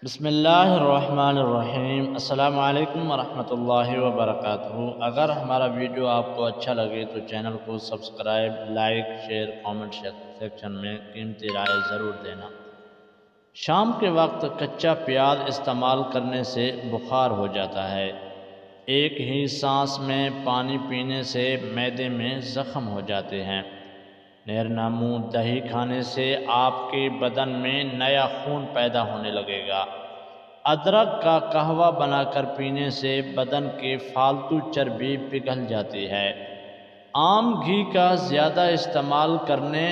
بسم اللہ الرحمن الرحیم۔ السلام علیکم ورحمۃ اللہ وبرکاتہ۔ اگر ہمارا ویڈیو آپ کو اچھا لگے تو چینل کو subscribe, like, share, comment section میں قیمتی رائے ضرور دینا۔ شام کے وقت کچا پیاز استعمال کرنے سے بخار ہو جاتا ہے۔ ایک ہی سانس میں پانی پینے سے معدے میں زخم ہو جاتے ہیں۔ نیرنامو دہی کھانے سے آپ کے بدن میں نیا خون پیدا ہونے لگے گا۔ ادرک کا قہوہ بنا کر پینے سے بدن کے فالتو چربی پگھل جاتی ہے۔ عام گھی کا زیادہ استعمال کرنے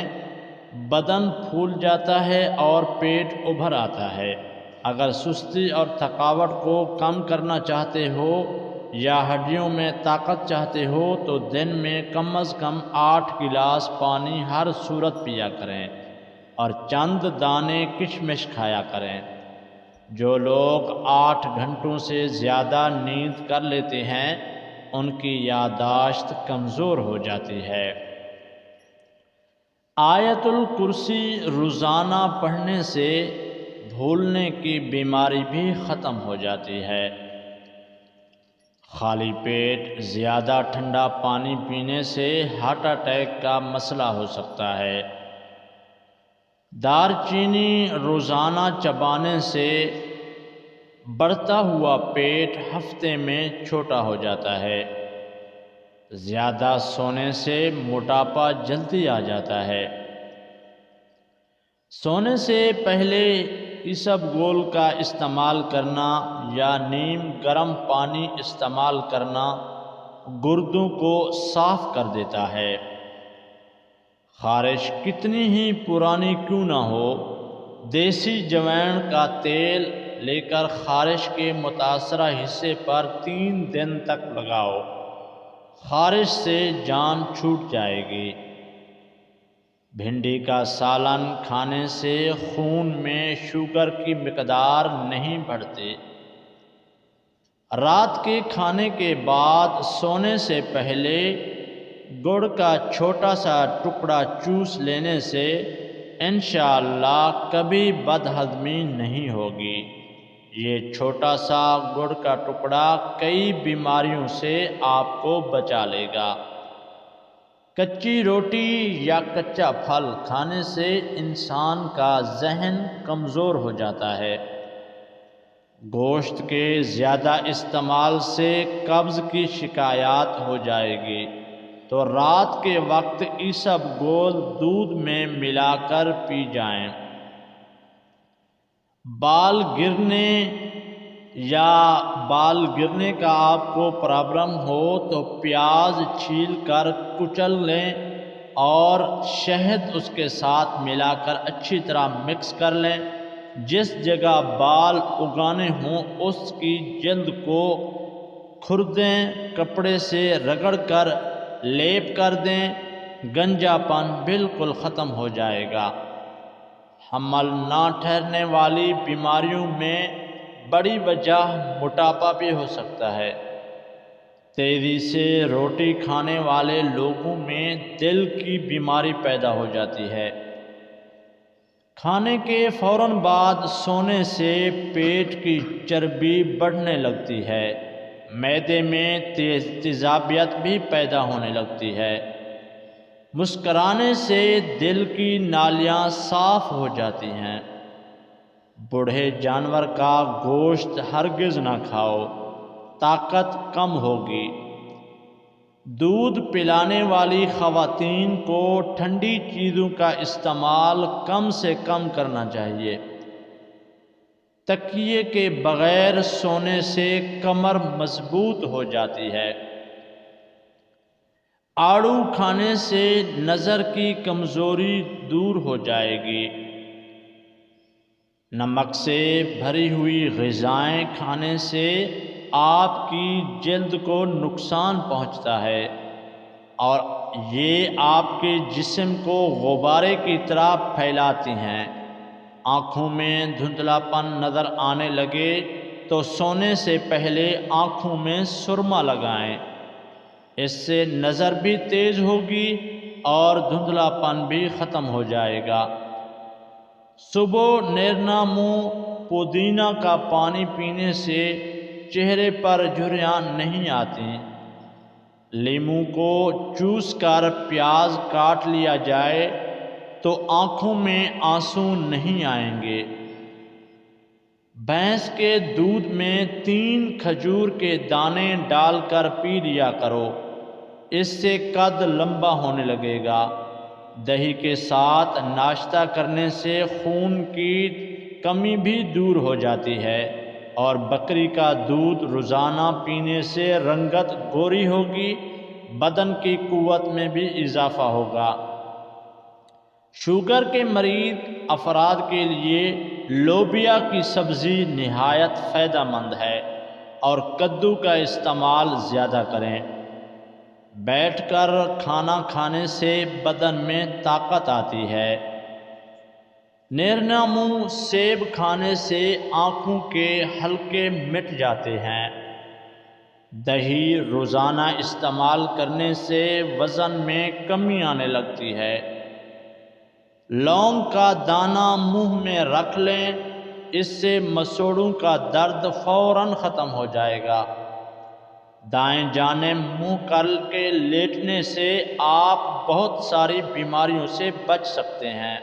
بدن پھول جاتا ہے اور پیٹ ابھر آتا ہے۔ اگر سستی اور تھکاوٹ کو کم کرنا چاہتے ہو یا ہڈیوں میں طاقت چاہتے ہو تو دن میں کم از کم 8 گلاس پانی ہر صورت پیا کریں اور چند دانے کشمش کھایا کریں۔ جو لوگ 8 گھنٹوں سے زیادہ نیند کر لیتے ہیں ان کی یادداشت کمزور ہو جاتی ہے۔ آیت الکرسی روزانہ پڑھنے سے بھولنے کی بیماری بھی ختم ہو جاتی ہے۔ خالی پیٹ زیادہ ٹھنڈا پانی پینے سے ہارٹ اٹیک کا مسئلہ ہو سکتا ہے۔ دار چینی روزانہ چبانے سے بڑھتا ہوا پیٹ ہفتے میں چھوٹا ہو جاتا ہے۔ زیادہ سونے سے موٹاپا جلدی آ جاتا ہے۔ سونے سے پہلے اسبگول کا استعمال کرنا یا نیم گرم پانی استعمال کرنا گردوں کو صاف کر دیتا ہے۔ خارش کتنی ہی پرانی کیوں نہ ہو، دیسی جوائن کا تیل لے کر خارش کے متاثرہ حصے پر 3 دن تک لگاؤ، خارش سے جان چھوٹ جائے گی۔ بھنڈی کا سالن کھانے سے خون میں شوگر کی مقدار نہیں بڑھتی۔ رات کے کھانے کے بعد سونے سے پہلے گڑ کا چھوٹا سا ٹکڑا چوس لینے سے انشاءاللہ کبھی بد ہضمی نہیں ہوگی۔ یہ چھوٹا سا گڑ کا ٹکڑا کئی بیماریوں سے آپ کو بچا لے گا۔ کچی روٹی یا کچا پھل کھانے سے انسان کا ذہن کمزور ہو جاتا ہے۔ گوشت کے زیادہ استعمال سے قبض کی شکایات ہو جائے گی تو رات کے وقت اسبگول دودھ میں ملا کر پی جائیں۔ بال گرنے کا آپ کو پرابلم ہو تو پیاز چھیل کر کچل لیں اور شہد اس کے ساتھ ملا کر اچھی طرح مکس کر لیں۔ جس جگہ بال اگانے ہوں اس کی جلد کو کھردے کپڑے سے رگڑ کر لیپ کر دیں، گنجا پن بالکل ختم ہو جائے گا۔ حمل نہ ٹھہرنے والی بیماریوں میں بڑی وجہ موٹاپا بھی ہو سکتا ہے۔ تیزی سے روٹی کھانے والے لوگوں میں دل کی بیماری پیدا ہو جاتی ہے۔ کھانے کے فوراً بعد سونے سے پیٹ کی چربی بڑھنے لگتی ہے، معدے میں تیزابیت بھی پیدا ہونے لگتی ہے۔ مسکرانے سے دل کی نالیاں صاف ہو جاتی ہیں۔ بوڑھے جانور کا گوشت ہرگز نہ کھاؤ، طاقت کم ہوگی۔ دودھ پلانے والی خواتین کو ٹھنڈی چیزوں کا استعمال کم سے کم کرنا چاہیے۔ تکیے کے بغیر سونے سے کمر مضبوط ہو جاتی ہے۔ آڑو کھانے سے نظر کی کمزوری دور ہو جائے گی۔ نمک سے بھری ہوئی غذائیں کھانے سے آپ کی جلد کو نقصان پہنچتا ہے اور یہ آپ کے جسم کو غبارے کی طرح پھیلاتی ہیں۔ آنکھوں میں دھندلا پن نظر آنے لگے تو سونے سے پہلے آنکھوں میں سرما لگائیں، اس سے نظر بھی تیز ہوگی اور دھندلا پن بھی ختم ہو جائے گا۔ صبح نیرنامو پودینہ کا پانی پینے سے چہرے پر جھریاں نہیں آتی۔ لیموں کو چوس کر پیاز کاٹ لیا جائے تو آنکھوں میں آنسو نہیں آئیں گے۔ بھینس کے دودھ میں 3 کھجور کے دانے ڈال کر پی لیا کرو، اس سے قد لمبا ہونے لگے گا۔ دہی کے ساتھ ناشتہ کرنے سے خون کی کمی بھی دور ہو جاتی ہے، اور بکری کا دودھ روزانہ پینے سے رنگت گوری ہوگی، بدن کی قوت میں بھی اضافہ ہوگا۔ شوگر کے مریض افراد کے لیے لوبیا کی سبزی نہایت فائدہ مند ہے، اور کدو کا استعمال زیادہ کریں۔ بیٹھ کر کھانا کھانے سے بدن میں طاقت آتی ہے۔ نیرنامو سیب کھانے سے آنکھوں کے حلقے مٹ جاتے ہیں۔ دہی روزانہ استعمال کرنے سے وزن میں کمی آنے لگتی ہے۔ لونگ کا دانہ منہ میں رکھ لیں، اس سے مسوڑوں کا درد فوراً ختم ہو جائے گا۔ دائیں جانب منہ کر کے لیٹنے سے آپ بہت ساری بیماریوں سے بچ سکتے ہیں۔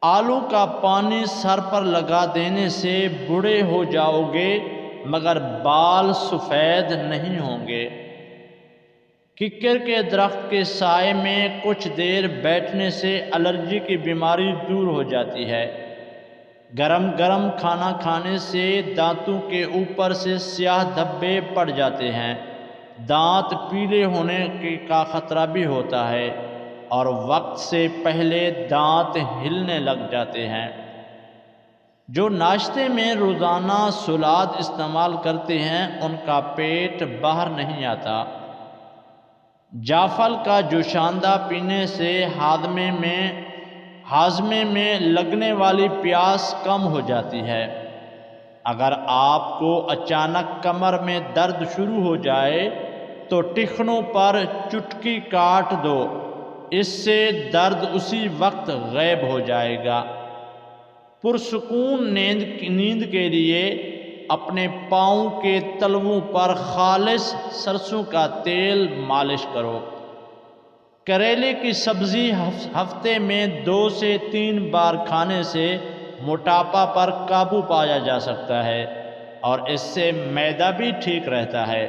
آلو کا پانی سر پر لگا دینے سے بوڑھے ہو جاؤ گے مگر بال سفید نہیں ہوں گے۔ ککر کے درخت کے سائے میں کچھ دیر بیٹھنے سے الرجی کی بیماری دور ہو جاتی ہے۔ گرم گرم کھانا کھانے سے دانتوں کے اوپر سے سیاہ دھبے پڑ جاتے ہیں، دانت پیلے ہونے کا خطرہ بھی ہوتا ہے، اور وقت سے پہلے دانت ہلنے لگ جاتے ہیں۔ جو ناشتے میں روزانہ سلاد استعمال کرتے ہیں ان کا پیٹ باہر نہیں آتا۔ جعفل کا جوشاندہ پینے سے ہاضمے میں لگنے والی پیاس کم ہو جاتی ہے۔ اگر آپ کو اچانک کمر میں درد شروع ہو جائے تو ٹخنوں پر چٹکی کاٹ دو، اس سے درد اسی وقت غائب ہو جائے گا۔ پرسکون نیند کے لیے اپنے پاؤں کے تلووں پر خالص سرسوں کا تیل مالش کرو۔ کریلے کی سبزی ہفتے میں 2 سے 3 بار کھانے سے موٹاپا پر قابو پایا جا سکتا ہے، اور اس سے معدہ بھی ٹھیک رہتا ہے۔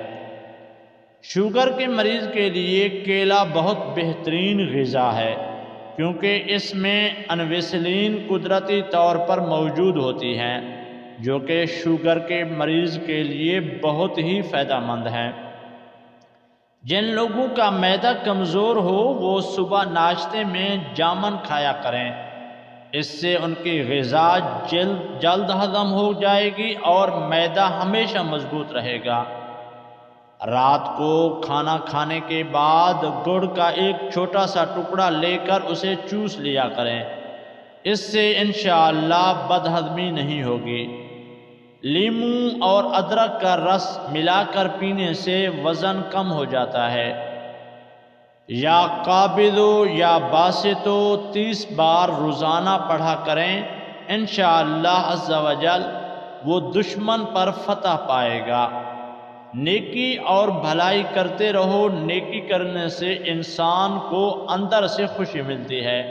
شوگر کے مریض کے لیے کیلا بہت بہترین غذا ہے، کیونکہ اس میں انویسلین قدرتی طور پر موجود ہوتی ہیں، جو کہ شوگر کے مریض کے لیے بہت ہی فائدہ مند ہیں۔ جن لوگوں کا معدہ کمزور ہو وہ صبح ناشتے میں جامن کھایا کریں، اس سے ان کی غذا جلد ہضم ہو جائے گی اور معدہ ہمیشہ مضبوط رہے گا۔ رات کو کھانا کھانے کے بعد گڑ کا ایک چھوٹا سا ٹکڑا لے کر اسے چوس لیا کریں، اس سے انشاءاللہ بد ہضمی نہیں ہوگی۔ لیموں اور ادرک کا رس ملا کر پینے سے وزن کم ہو جاتا ہے۔ یا قابضو یا باسطو 30 بار روزانہ پڑھا کریں، انشاءاللہ عز و جل وہ دشمن پر فتح پائے گا۔ نیکی اور بھلائی کرتے رہو، نیکی کرنے سے انسان کو اندر سے خوشی ملتی ہے۔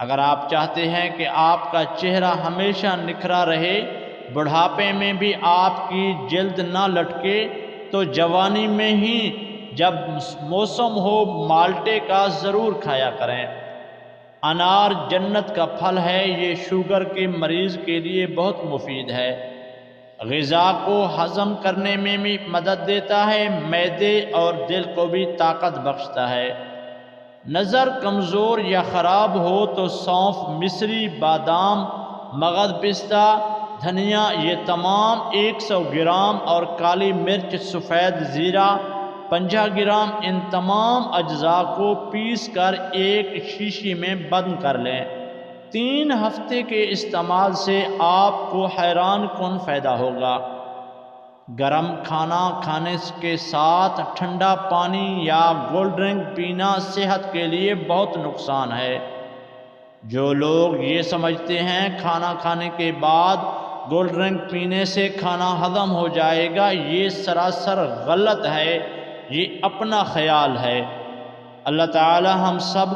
اگر آپ چاہتے ہیں کہ آپ کا چہرہ ہمیشہ نکھرا رہے، بڑھاپے میں بھی آپ کی جلد نہ لٹکے، تو جوانی میں ہی جب موسم ہو مالٹے کا ضرور کھایا کریں۔ انار جنت کا پھل ہے، یہ شوگر کے مریض کے لیے بہت مفید ہے۔ غذا کو ہضم کرنے میں بھی مدد دیتا ہے، معدے اور دل کو بھی طاقت بخشتا ہے۔ نظر کمزور یا خراب ہو تو سونف، مصری، بادام، مغز پستہ، دھنیا یہ تمام 100 گرام اور کالی مرچ، سفید زیرہ 50 گرام، ان تمام اجزاء کو پیس کر ایک شیشی میں بند کر لیں۔ 3 ہفتے کے استعمال سے آپ کو حیران کن فائدہ ہوگا۔ گرم کھانا کھانے کے ساتھ ٹھنڈا پانی یا کولڈ ڈرنک پینا صحت کے لیے بہت نقصان ہے۔ جو لوگ یہ سمجھتے ہیں کھانا کھانے کے بعد کولڈ ڈرنک پینے سے کھانا ہضم ہو جائے گا، یہ سراسر غلط ہے، یہ اپنا خیال ہے۔ اللہ تعالی ہم سب